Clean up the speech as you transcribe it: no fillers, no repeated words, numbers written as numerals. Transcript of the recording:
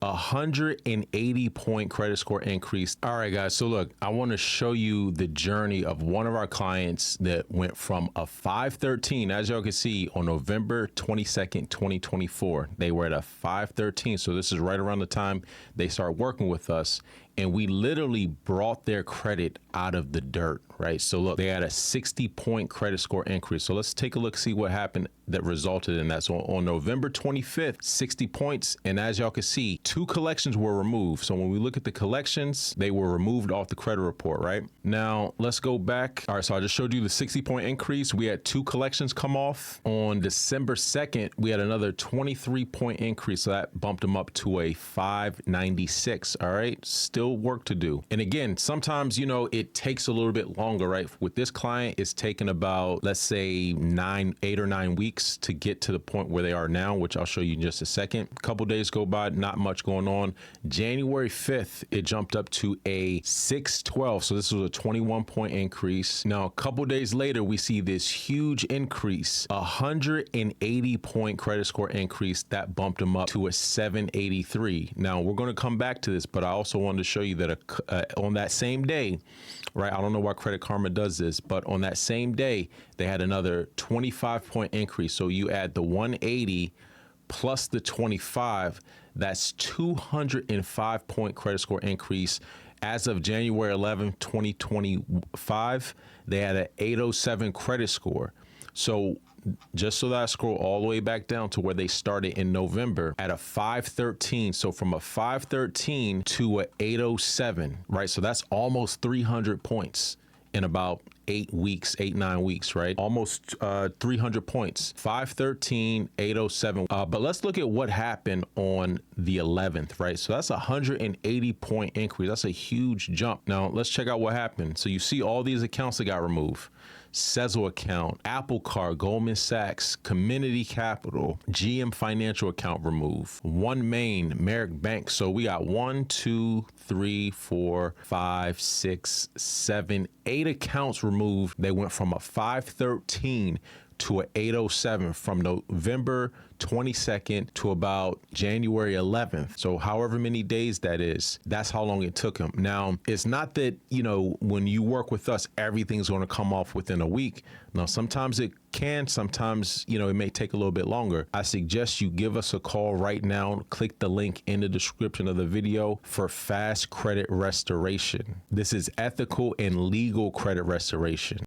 180-point credit score increase. All right, guys. So look, I want to show you the journey of one of our clients that went from a 513, as y'all can see, on November 22nd, 2024. They were at a 513. So this is right around the time they start working with us. And we literally brought their credit out of the dirt, right? So look, they had a 60-point credit score increase. So let's take a look, see what happened that resulted in that. So on November 25th, 60 points. And as y'all can see, 2 collections were removed. So when we look at the collections, they were removed off the credit report, right? Now let's go back. All right, so I just showed you the 60-point increase. We had 2 collections come off. On December 2nd, we had another 23-point increase. So that bumped them up to a 596. All right, still work to do. And again, sometimes, you know, it takes a little bit longer, right? With this client, it's taken about, let's say 8 or 9 weeks to get to the point where they are now, which I'll show you in just a second. A couple days go by, not much going on. January 5th, it jumped up to a 612. So this was a 21-point increase. Now, a couple days later, we see this huge increase, 180-point credit score increase that bumped them up to a 783. Now, we're going to come back to this, but I also wanted to show you that on that same day, right? I don't know why Credit Karma does this, but on that same day, they had another 25-point increase. So you add the 180 plus the 25, that's 205-point credit score increase. As of January 11, 2025, they had an 807 credit score. So just so that I scroll all the way back down to where they started in November at a 513. So from a 513 to a 807, right? So that's almost 300 points in about 8 weeks, 9 weeks, right? Almost 300 points, 513, 807. But let's look at what happened on the 11th, right? So that's a 180-point increase. That's a huge jump. Now let's check out what happened. So you see all these accounts that got removed. Sezzle account, Apple Card, Goldman Sachs, Community Capital, GM Financial account removed, One Main, Merrick Bank. So we got 1, 2, 3, 4, 5, 6, 7, 8 accounts removed. They went from a 513 to an 807 from November 22nd to about January 11th. So however many days that is, that's how long it took them. Now, it's not that, you know, when you work with us, everything's going to come off within a week. Now, sometimes it can, sometimes, you know, it may take a little bit longer. I suggest you give us a call right now. Click the link in the description of the video for fast credit restoration. This is ethical and legal credit restoration.